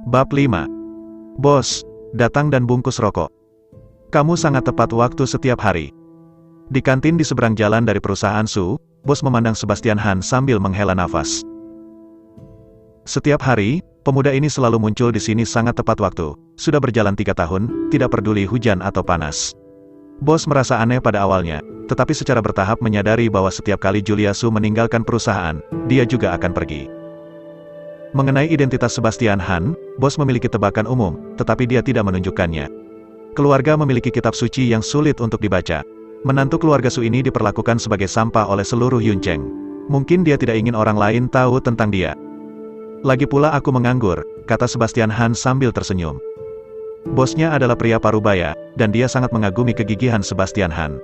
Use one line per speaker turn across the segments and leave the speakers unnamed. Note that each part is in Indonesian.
Bab 5. Bos, datang dan bungkus rokok. Kamu sangat tepat waktu setiap hari. Di kantin di seberang jalan dari perusahaan Su, bos memandang Sebastian Han sambil menghela nafas. Setiap hari, pemuda ini selalu muncul di sini sangat tepat waktu. Sudah berjalan 3 tahun, tidak peduli hujan atau panas. Bos merasa aneh pada awalnya, tetapi secara bertahap menyadari bahwa setiap kali Julia Su meninggalkan perusahaan, dia juga akan pergi. Mengenai identitas Sebastian Han, bos memiliki tebakan umum, tetapi dia tidak menunjukkannya. Keluarga memiliki kitab suci yang sulit untuk dibaca. Menantu keluarga Su ini diperlakukan sebagai sampah oleh seluruh Yuncheng. Mungkin dia tidak ingin orang lain tahu tentang dia. Lagi pula aku menganggur, kata Sebastian Han sambil tersenyum. Bosnya adalah pria parubaya, dan dia sangat mengagumi kegigihan Sebastian Han.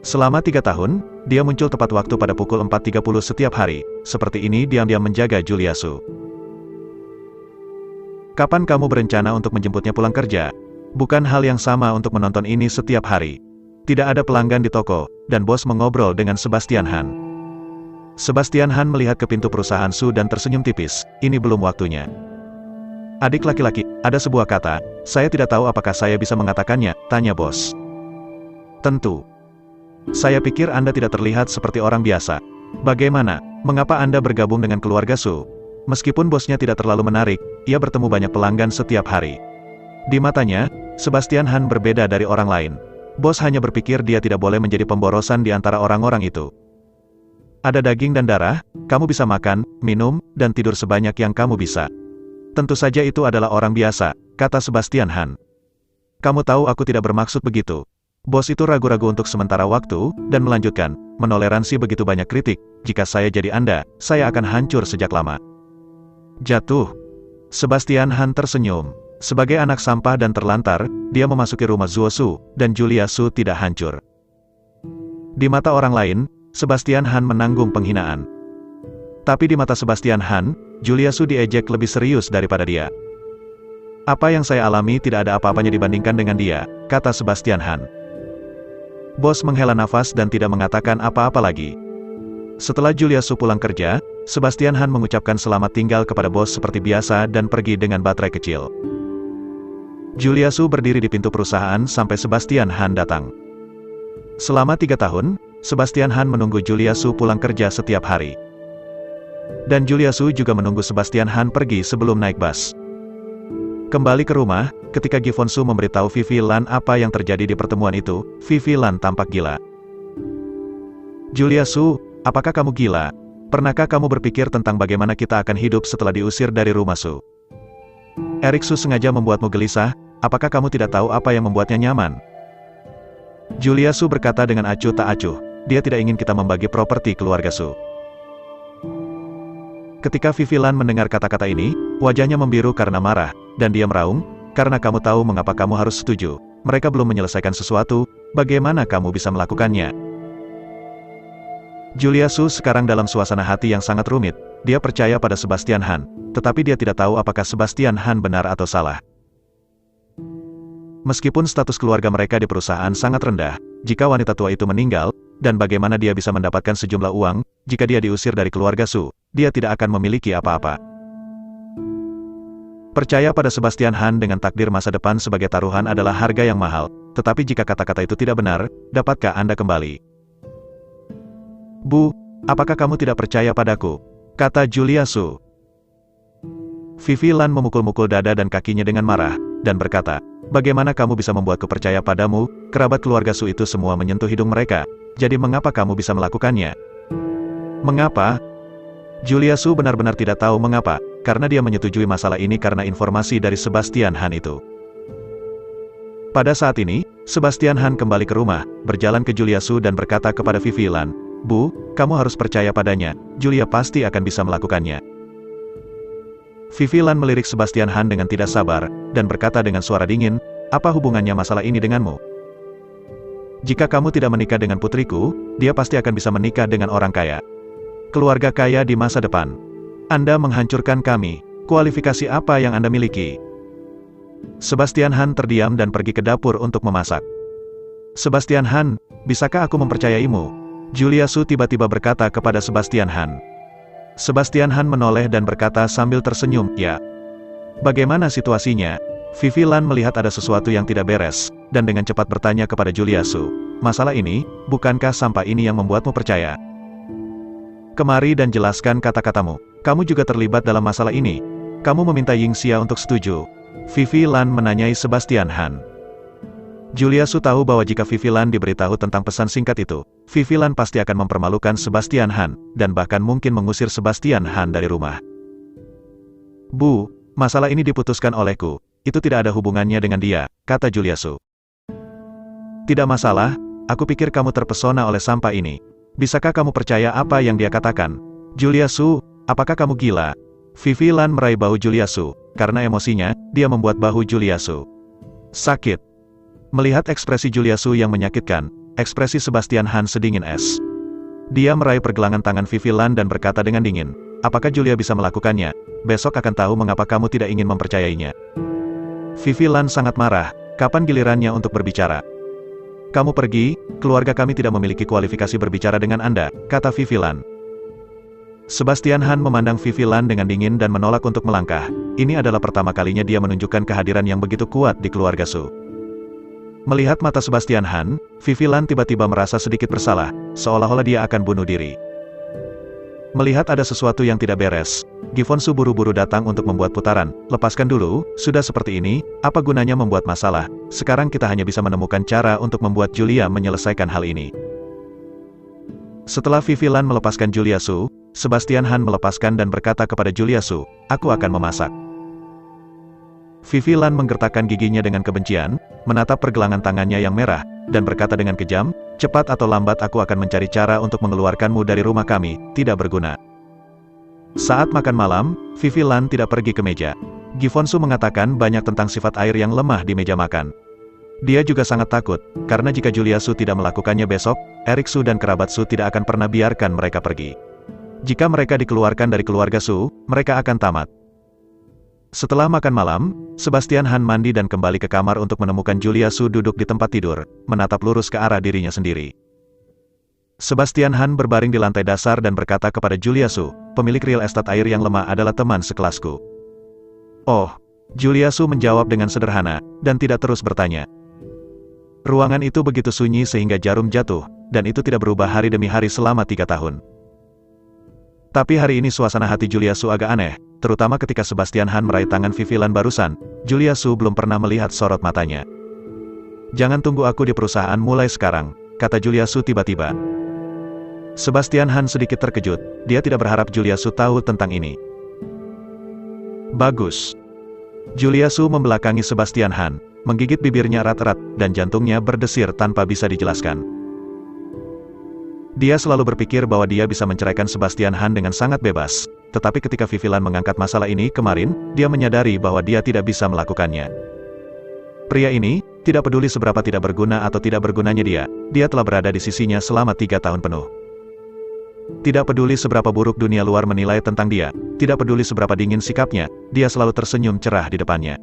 Selama 3 tahun, dia muncul tepat waktu pada pukul 4.30 setiap hari. Seperti ini diam-diam menjaga Julia Su. Kapan kamu berencana untuk menjemputnya pulang kerja? Bukan hal yang sama untuk menonton ini setiap hari. Tidak ada pelanggan di toko, dan bos mengobrol dengan Sebastian Han. Sebastian Han melihat ke pintu perusahaan Su dan tersenyum tipis. Ini belum waktunya. Adik laki-laki, ada sebuah kata, saya tidak tahu apakah saya bisa mengatakannya, tanya bos. Tentu. Saya pikir Anda tidak terlihat seperti orang biasa. Bagaimana, mengapa Anda bergabung dengan keluarga Su? Meskipun bosnya tidak terlalu menarik, ia bertemu banyak pelanggan setiap hari. Di matanya, Sebastian Han berbeda dari orang lain. Bos hanya berpikir dia tidak boleh menjadi pemborosan di antara orang-orang itu. Ada daging dan darah, kamu bisa makan, minum, dan tidur sebanyak yang kamu bisa. Tentu saja itu adalah orang biasa, kata Sebastian Han. Kamu tahu aku tidak bermaksud begitu. Bos itu ragu-ragu untuk sementara waktu, dan melanjutkan, menoleransi begitu banyak kritik, jika saya jadi Anda, saya akan hancur sejak lama. Jatuh. Sebastian Han tersenyum. Sebagai anak sampah dan terlantar, dia memasuki rumah Zuo Su, dan Julia Su tidak hancur. Di mata orang lain, Sebastian Han menanggung penghinaan. Tapi di mata Sebastian Han, Julia Su diejek lebih serius daripada dia. Apa yang saya alami tidak ada apa-apanya dibandingkan dengan dia, kata Sebastian Han. Bos menghela nafas dan tidak mengatakan apa-apa lagi. Setelah Julia Su pulang kerja, Sebastian Han mengucapkan selamat tinggal kepada bos seperti biasa dan pergi dengan baterai kecil. Julia Su berdiri di pintu perusahaan sampai Sebastian Han datang. Selama 3 tahun, Sebastian Han menunggu Julia Su pulang kerja setiap hari. Dan Julia Su juga menunggu Sebastian Han pergi sebelum naik bus. Kembali ke rumah, ketika Gifon Su memberitahu Vivi Lan apa yang terjadi di pertemuan itu, Vivi Lan tampak gila. Julia Su, apakah kamu gila? Pernahkah kamu berpikir tentang bagaimana kita akan hidup setelah diusir dari rumah Su? Erik Su sengaja membuatmu gelisah, apakah kamu tidak tahu apa yang membuatnya nyaman? Julia Su berkata dengan acuh tak acuh, dia tidak ingin kita membagi properti keluarga Su. Ketika Vivi Lan mendengar kata-kata ini, wajahnya membiru karena marah, dan dia meraung, karena kamu tahu mengapa kamu harus setuju. Mereka belum menyelesaikan sesuatu, bagaimana kamu bisa melakukannya? Julia Su sekarang dalam suasana hati yang sangat rumit. Dia percaya pada Sebastian Han, tetapi dia tidak tahu apakah Sebastian Han benar atau salah. Meskipun status keluarga mereka di perusahaan sangat rendah, jika wanita tua itu meninggal, dan bagaimana dia bisa mendapatkan sejumlah uang, jika dia diusir dari keluarga Su, dia tidak akan memiliki apa-apa. Percaya pada Sebastian Han dengan takdir masa depan sebagai taruhan adalah harga yang mahal, tetapi jika kata-kata itu tidak benar, dapatkah Anda kembali? Bu, apakah kamu tidak percaya padaku? Kata Julia Su. Vivi Lan memukul-mukul dada dan kakinya dengan marah, dan berkata, bagaimana kamu bisa membuatku percaya padamu? Kerabat keluarga Su itu semua menyentuh hidung mereka, jadi mengapa kamu bisa melakukannya? Mengapa? Julia Su benar-benar tidak tahu mengapa, karena dia menyetujui masalah ini karena informasi dari Sebastian Han itu. Pada saat ini, Sebastian Han kembali ke rumah, berjalan ke Julia Su dan berkata kepada Vivi Lan, Bu, kamu harus percaya padanya, Julia pasti akan bisa melakukannya. Vivi Lan melirik Sebastian Han dengan tidak sabar, dan berkata dengan suara dingin, apa hubungannya masalah ini denganmu? Jika kamu tidak menikah dengan putriku, dia pasti akan bisa menikah dengan orang kaya. Keluarga kaya di masa depan. Anda menghancurkan kami, kualifikasi apa yang Anda miliki? Sebastian Han terdiam dan pergi ke dapur untuk memasak. Sebastian Han, bisakah aku mempercayaimu? Julia Su tiba-tiba berkata kepada Sebastian Han. Sebastian Han menoleh dan berkata sambil tersenyum, ya. Bagaimana situasinya? Vivi Lan melihat ada sesuatu yang tidak beres, dan dengan cepat bertanya kepada Julia Su. Masalah ini, bukankah sampah ini yang membuatmu percaya? Kemari dan jelaskan kata-katamu. Kamu juga terlibat dalam masalah ini. Kamu meminta Yingxia untuk setuju. Vivi Lan menanyai Sebastian Han. Julia Su tahu bahwa jika Vivi Lan diberitahu tentang pesan singkat itu, Vivi Lan pasti akan mempermalukan Sebastian Han, dan bahkan mungkin mengusir Sebastian Han dari rumah. Bu, masalah ini diputuskan olehku. Itu tidak ada hubungannya dengan dia, kata Julia Su. Tidak masalah, aku pikir kamu terpesona oleh sampah ini. Bisakah kamu percaya apa yang dia katakan? Julia Su, apakah kamu gila? Vivi Lan meraih bahu Julia Su, karena emosinya, dia membuat bahu Julia Su sakit. Melihat ekspresi Julia Su yang menyakitkan, ekspresi Sebastian Han sedingin es. Dia meraih pergelangan tangan Vivi Lan dan berkata dengan dingin, apakah Julia bisa melakukannya? Besok akan tahu mengapa kamu tidak ingin mempercayainya. Vivi Lan sangat marah, kapan gilirannya untuk berbicara? Kamu pergi, keluarga kami tidak memiliki kualifikasi berbicara dengan Anda, kata Vivi Lan. Sebastian Han memandang Vivi Lan dengan dingin dan menolak untuk melangkah. Ini adalah pertama kalinya dia menunjukkan kehadiran yang begitu kuat di keluarga Su. Melihat mata Sebastian Han, Vivi Lan tiba-tiba merasa sedikit bersalah, seolah-olah dia akan bunuh diri. Melihat ada sesuatu yang tidak beres, Gifonsu buru-buru datang untuk membuat putaran. Lepaskan dulu, sudah seperti ini, apa gunanya membuat masalah? Sekarang kita hanya bisa menemukan cara untuk membuat Julia menyelesaikan hal ini. Setelah Vivi Lan melepaskan Julia Su, Sebastian Han melepaskan dan berkata kepada Julia Su, aku akan memasak. Vivi Lan menggertakkan giginya dengan kebencian, menatap pergelangan tangannya yang merah, dan berkata dengan kejam, cepat atau lambat aku akan mencari cara untuk mengeluarkanmu dari rumah kami, tidak berguna. Saat makan malam, Vivi Lan tidak pergi ke meja. Gifonsu mengatakan banyak tentang sifat air yang lemah di meja makan. Dia juga sangat takut, karena jika Julia Su tidak melakukannya besok, Erik Su dan kerabat Su tidak akan pernah biarkan mereka pergi. Jika mereka dikeluarkan dari keluarga Su, mereka akan tamat. Setelah makan malam, Sebastian Han mandi dan kembali ke kamar untuk menemukan Julia Su duduk di tempat tidur, menatap lurus ke arah dirinya sendiri. Sebastian Han berbaring di lantai dasar dan berkata kepada Julia Su, pemilik real estate air yang lemah adalah teman sekelasku. Oh, Julia Su menjawab dengan sederhana, dan tidak terus bertanya. Ruangan itu begitu sunyi sehingga jarum jatuh, dan itu tidak berubah hari demi hari selama 3 tahun. Tapi hari ini suasana hati Julia Su agak aneh, terutama ketika Sebastian Han meraih tangan Vivi Lan barusan. Julia Su belum pernah melihat sorot matanya. Jangan tunggu aku di perusahaan mulai sekarang, kata Julia Su tiba-tiba. Sebastian Han sedikit terkejut, dia tidak berharap Julia Su tahu tentang ini. Bagus. Julia Su membelakangi Sebastian Han, menggigit bibirnya erat-erat, dan jantungnya berdesir tanpa bisa dijelaskan. Dia selalu berpikir bahwa dia bisa menceraikan Sebastian Han dengan sangat bebas, tetapi ketika Vivi Lan mengangkat masalah ini kemarin, dia menyadari bahwa dia tidak bisa melakukannya. Pria ini, tidak peduli seberapa tidak berguna atau tidak bergunanya dia telah berada di sisinya selama 3 tahun penuh. Tidak peduli seberapa buruk dunia luar menilai tentang dia, tidak peduli seberapa dingin sikapnya, dia selalu tersenyum cerah di depannya.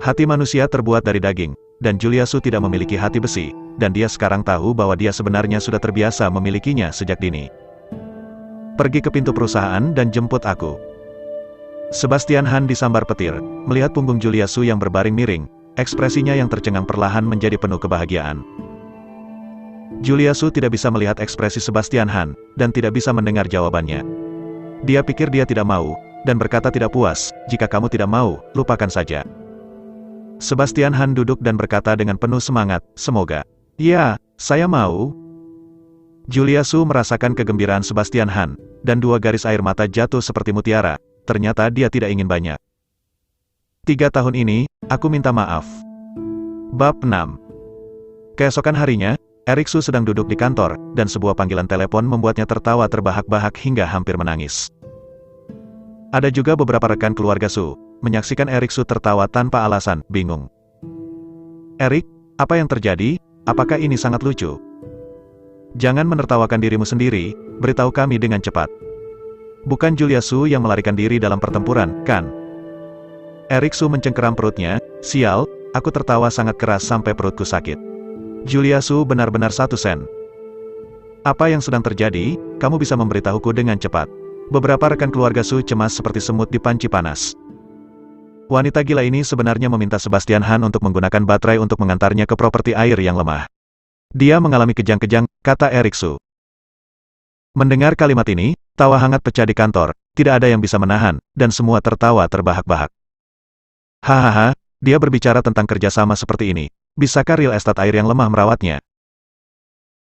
Hati manusia terbuat dari daging, dan Julia Su tidak memiliki hati besi, dan dia sekarang tahu bahwa dia sebenarnya sudah terbiasa memilikinya sejak dini. Pergi ke pintu perusahaan dan jemput aku. Sebastian Han disambar petir, melihat punggung Julia Su yang berbaring miring, ekspresinya yang tercengang perlahan menjadi penuh kebahagiaan. Julia Su tidak bisa melihat ekspresi Sebastian Han, dan tidak bisa mendengar jawabannya. Dia pikir dia tidak mau, dan berkata tidak puas, jika kamu tidak mau, lupakan saja. Sebastian Han duduk dan berkata dengan penuh semangat, semoga. Ya, saya mau. Julia Su merasakan kegembiraan Sebastian Han, dan 2 garis air mata jatuh seperti mutiara, ternyata dia tidak ingin banyak. 3 tahun ini, aku minta maaf. Bab 6. Keesokan harinya, Erik Su sedang duduk di kantor, dan sebuah panggilan telepon membuatnya tertawa terbahak-bahak hingga hampir menangis. Ada juga beberapa rekan keluarga Su, menyaksikan Erik Su tertawa tanpa alasan, bingung. Erik, apa yang terjadi? Apakah ini sangat lucu? Jangan menertawakan dirimu sendiri, beritahu kami dengan cepat. Bukan Julia Su yang melarikan diri dalam pertempuran, kan? Erik Su mencengkeram perutnya, sial, aku tertawa sangat keras sampai perutku sakit. Julia Su benar-benar 1 sen. Apa yang sedang terjadi, kamu bisa memberitahuku dengan cepat. Beberapa rekan keluarga Su cemas seperti semut di panci panas. Wanita gila ini sebenarnya meminta Sebastian Han untuk menggunakan baterai untuk mengantarnya ke properti air yang lemah. Dia mengalami kejang-kejang, kata Erik Su. Mendengar kalimat ini, tawa hangat pecah di kantor, tidak ada yang bisa menahan, dan semua tertawa terbahak-bahak. Hahaha, dia berbicara tentang kerjasama seperti ini. Bisakah real estate air yang lemah merawatnya?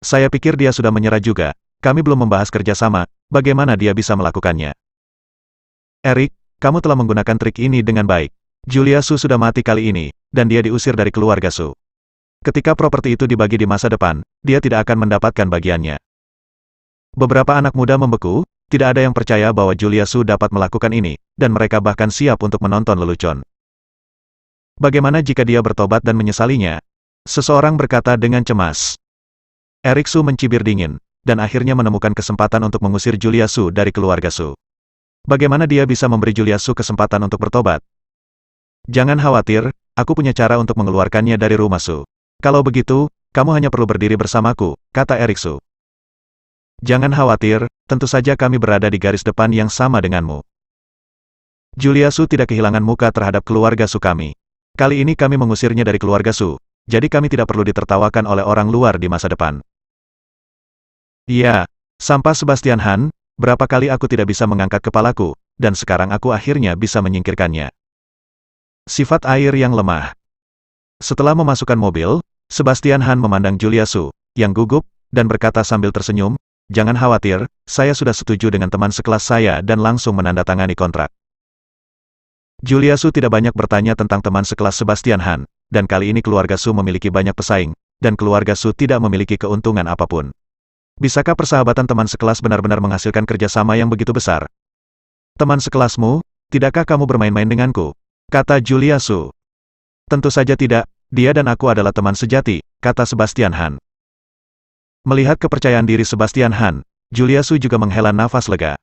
Saya pikir dia sudah menyerah juga. Kami belum membahas kerjasama, bagaimana dia bisa melakukannya. Erik, kamu telah menggunakan trik ini dengan baik. Julia Su sudah mati kali ini, dan dia diusir dari keluarga Su. Ketika properti itu dibagi di masa depan, dia tidak akan mendapatkan bagiannya. Beberapa anak muda membeku, tidak ada yang percaya bahwa Julia Su dapat melakukan ini, dan mereka bahkan siap untuk menonton lelucon. Bagaimana jika dia bertobat dan menyesalinya? Seseorang berkata dengan cemas. Erik Su mencibir dingin, dan akhirnya menemukan kesempatan untuk mengusir Julia Su dari keluarga Su. Bagaimana dia bisa memberi Julia Su kesempatan untuk bertobat? Jangan khawatir, aku punya cara untuk mengeluarkannya dari rumah Su. Kalau begitu, kamu hanya perlu berdiri bersamaku, kata Erik Su. Jangan khawatir, tentu saja kami berada di garis depan yang sama denganmu. Julia Su tidak kehilangan muka terhadap keluarga Su kami. Kali ini kami mengusirnya dari keluarga Su, jadi kami tidak perlu ditertawakan oleh orang luar di masa depan. Iya, sampah Sebastian Han, berapa kali aku tidak bisa mengangkat kepalaku, dan sekarang aku akhirnya bisa menyingkirkannya. Sifat air yang lemah. Setelah memasukkan mobil, Sebastian Han memandang Julia Su, yang gugup, dan berkata sambil tersenyum, jangan khawatir, saya sudah setuju dengan teman sekelas saya dan langsung menandatangani kontrak. Julia Su tidak banyak bertanya tentang teman sekelas Sebastian Han, dan kali ini keluarga Su memiliki banyak pesaing, dan keluarga Su tidak memiliki keuntungan apapun. Bisakah persahabatan teman sekelas benar-benar menghasilkan kerjasama yang begitu besar? Teman sekelasmu, tidakkah kamu bermain-main denganku? Kata Julia Su. Tentu saja tidak, dia dan aku adalah teman sejati, kata Sebastian Han. Melihat kepercayaan diri Sebastian Han, Julia Su juga menghela nafas lega.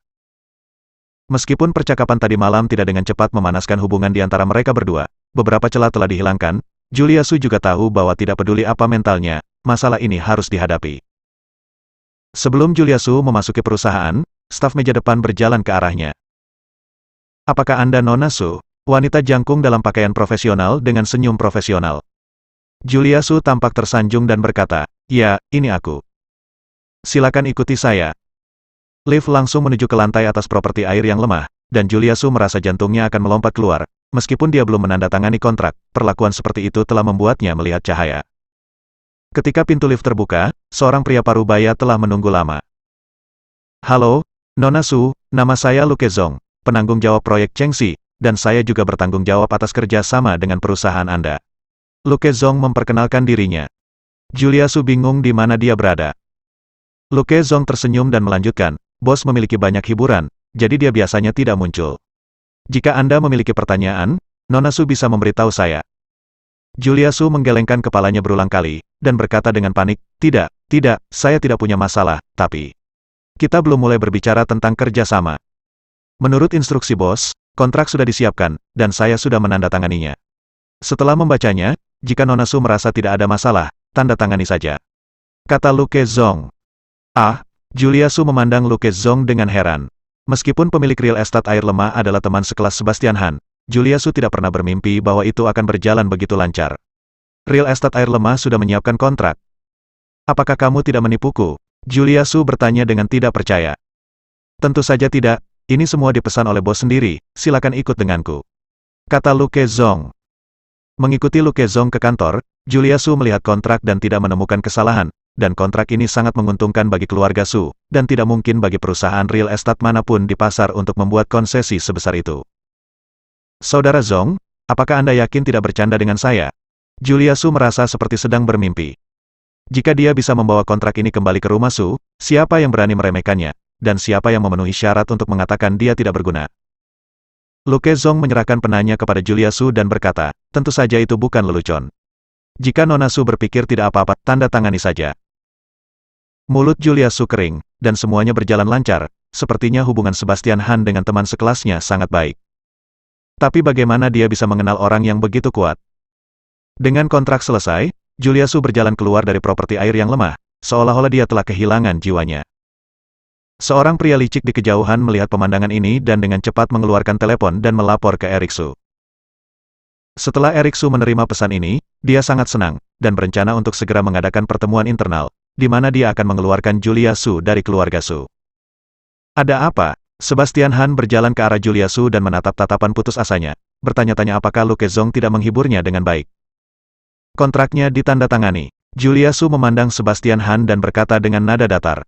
Meskipun percakapan tadi malam tidak dengan cepat memanaskan hubungan di antara mereka berdua, beberapa celah telah dihilangkan, Julia Su juga tahu bahwa tidak peduli apa mentalnya, masalah ini harus dihadapi. Sebelum Julia Su memasuki perusahaan, staf meja depan berjalan ke arahnya. Apakah Anda Nona Su? Wanita jangkung dalam pakaian profesional dengan senyum profesional. Julia Su tampak tersanjung dan berkata, ya, ini aku. Silakan ikuti saya. Lift langsung menuju ke lantai atas properti air yang lemah, dan Julia Su merasa jantungnya akan melompat keluar. Meskipun dia belum menandatangani kontrak, perlakuan seperti itu telah membuatnya melihat cahaya. Ketika pintu lift terbuka, seorang pria parubaya telah menunggu lama. Halo, Nona Su, nama saya Luke Zong, penanggung jawab proyek Chengxi, dan saya juga bertanggung jawab atas kerja sama dengan perusahaan Anda. Luke Zong memperkenalkan dirinya. Julia Su bingung di mana dia berada. Luke Zong tersenyum dan melanjutkan, bos memiliki banyak hiburan, jadi dia biasanya tidak muncul. Jika Anda memiliki pertanyaan, Nona Su bisa memberitahu saya. Julia Su menggelengkan kepalanya berulang kali, dan berkata dengan panik, tidak, saya tidak punya masalah, tapi kita belum mulai berbicara tentang kerjasama. Menurut instruksi bos, kontrak sudah disiapkan, dan saya sudah menandatanganinya. Setelah membacanya, jika Nona Su merasa tidak ada masalah, tanda tangani saja. Kata Luke Zong. Ah, Julia Su memandang Luke Zong dengan heran. Meskipun pemilik real estate air lemah adalah teman sekelas Sebastian Han, Julia Su tidak pernah bermimpi bahwa itu akan berjalan begitu lancar. Real estate air lemah sudah menyiapkan kontrak. Apakah kamu tidak menipuku? Julia Su bertanya dengan tidak percaya. Tentu saja tidak, ini semua dipesan oleh bos sendiri, silakan ikut denganku. Kata Luke Zong. Mengikuti Luke Zong ke kantor, Julia Su melihat kontrak dan tidak menemukan kesalahan, dan kontrak ini sangat menguntungkan bagi keluarga Su, dan tidak mungkin bagi perusahaan real estate manapun di pasar untuk membuat konsesi sebesar itu. Saudara Zong, apakah Anda yakin tidak bercanda dengan saya? Julia Su merasa seperti sedang bermimpi. Jika dia bisa membawa kontrak ini kembali ke rumah Su, siapa yang berani meremehkannya, dan siapa yang memenuhi syarat untuk mengatakan dia tidak berguna? Luke Zong menyerahkan penanya kepada Julia Su dan berkata, tentu saja itu bukan lelucon. Jika Nona Su berpikir tidak apa-apa, tanda tangani saja. Mulut Julia Su kering, dan semuanya berjalan lancar, sepertinya hubungan Sebastian Han dengan teman sekelasnya sangat baik. Tapi bagaimana dia bisa mengenal orang yang begitu kuat? Dengan kontrak selesai, Julia Su berjalan keluar dari properti air yang lemah, seolah-olah dia telah kehilangan jiwanya. Seorang pria licik di kejauhan melihat pemandangan ini dan dengan cepat mengeluarkan telepon dan melapor ke Erik Su. Setelah Eric Su menerima pesan ini, dia sangat senang, dan berencana untuk segera mengadakan pertemuan internal, di mana dia akan mengeluarkan Julia Su dari keluarga Su. Ada apa? Sebastian Han berjalan ke arah Julia Su dan menatap tatapan putus asanya, bertanya-tanya apakah Lu Kezong tidak menghiburnya dengan baik. Kontraknya ditandatangani. Julia Su memandang Sebastian Han dan berkata dengan nada datar.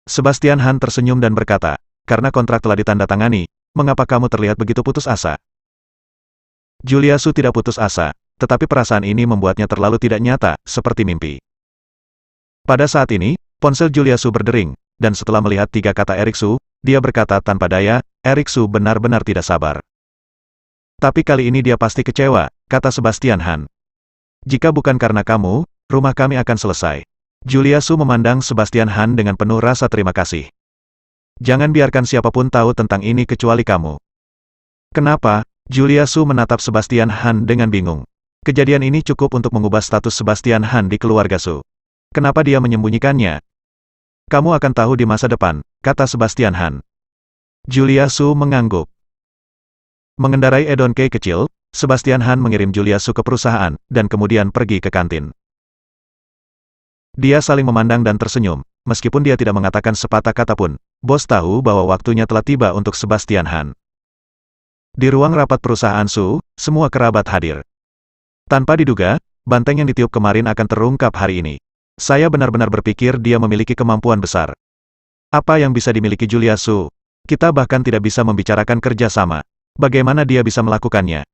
Sebastian Han tersenyum dan berkata, karena kontrak telah ditandatangani, mengapa kamu terlihat begitu putus asa? Julia Su tidak putus asa, tetapi perasaan ini membuatnya terlalu tidak nyata, seperti mimpi. Pada saat ini, ponsel Julia Su berdering, dan setelah melihat 3 kata Eric Su, dia berkata tanpa daya, Eric Su benar-benar tidak sabar. Tapi kali ini dia pasti kecewa, kata Sebastian Han. Jika bukan karena kamu, rumah kami akan selesai. Julia Su memandang Sebastian Han dengan penuh rasa terima kasih. Jangan biarkan siapapun tahu tentang ini kecuali kamu. Kenapa? Julia Su menatap Sebastian Han dengan bingung. Kejadian ini cukup untuk mengubah status Sebastian Han di keluarga Su. Kenapa dia menyembunyikannya? Kamu akan tahu di masa depan, kata Sebastian Han. Julia Su mengangguk. Mengendarai Edonkei kecil, Sebastian Han mengirim Julia Su ke perusahaan, dan kemudian pergi ke kantin. Dia saling memandang dan tersenyum, meskipun dia tidak mengatakan sepatah kata pun. Bos tahu bahwa waktunya telah tiba untuk Sebastian Han. Di ruang rapat perusahaan Su, semua kerabat hadir. Tanpa diduga, banteng yang ditiup kemarin akan terungkap hari ini. Saya benar-benar berpikir dia memiliki kemampuan besar. Apa yang bisa dimiliki Julia Su? Kita bahkan tidak bisa membicarakan kerja sama. Bagaimana dia bisa melakukannya?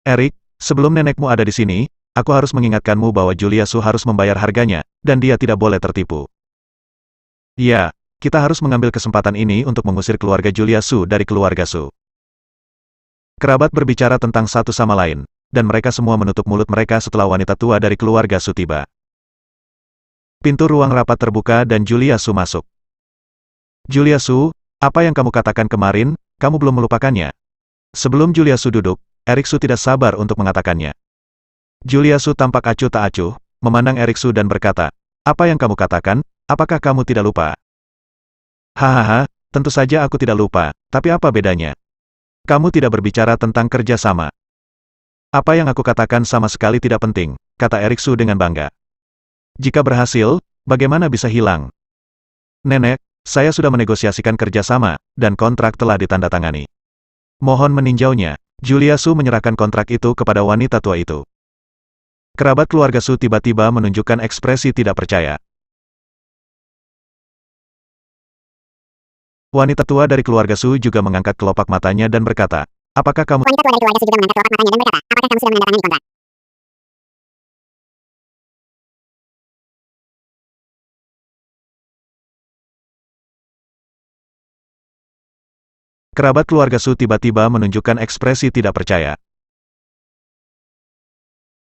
Eric, sebelum nenekmu ada di sini, aku harus mengingatkanmu bahwa Julia Su harus membayar harganya, dan dia tidak boleh tertipu. Ya, kita harus mengambil kesempatan ini untuk mengusir keluarga Julia Su dari keluarga Su. Kerabat berbicara tentang satu sama lain, dan mereka semua menutup mulut mereka setelah wanita tua dari keluarga Su tiba. Pintu ruang rapat terbuka dan Julia Su masuk. Julia Su, apa yang kamu katakan kemarin, kamu belum melupakannya? Sebelum Julia Su duduk, Eric Su tidak sabar untuk mengatakannya. Julia Su tampak acuh tak acuh, memandang Eric Su dan berkata, apa yang kamu katakan, apakah kamu tidak lupa? Hahaha, tentu saja aku tidak lupa, tapi apa bedanya? Kamu tidak berbicara tentang kerja sama. Apa yang aku katakan sama sekali tidak penting, kata Eric Su dengan bangga. Jika berhasil, bagaimana bisa hilang? Nenek, saya sudah menegosiasikan kerja sama, dan kontrak telah ditandatangani. Mohon meninjaunya. Julia Su menyerahkan kontrak itu kepada wanita tua itu. Kerabat keluarga Su tiba-tiba menunjukkan ekspresi tidak percaya. Wanita tua dari keluarga Su juga mengangkat kelopak matanya dan berkata, apakah kamu...
Wanita tua dari keluarga Su juga mengangkat kelopak matanya dan berkata, apakah kamu sudah menandatangani kontrak?
Kerabat keluarga Su tiba-tiba menunjukkan ekspresi tidak percaya.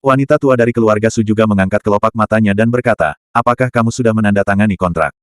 Wanita tua dari keluarga Su juga mengangkat kelopak matanya dan berkata, apakah kamu sudah menandatangani kontrak?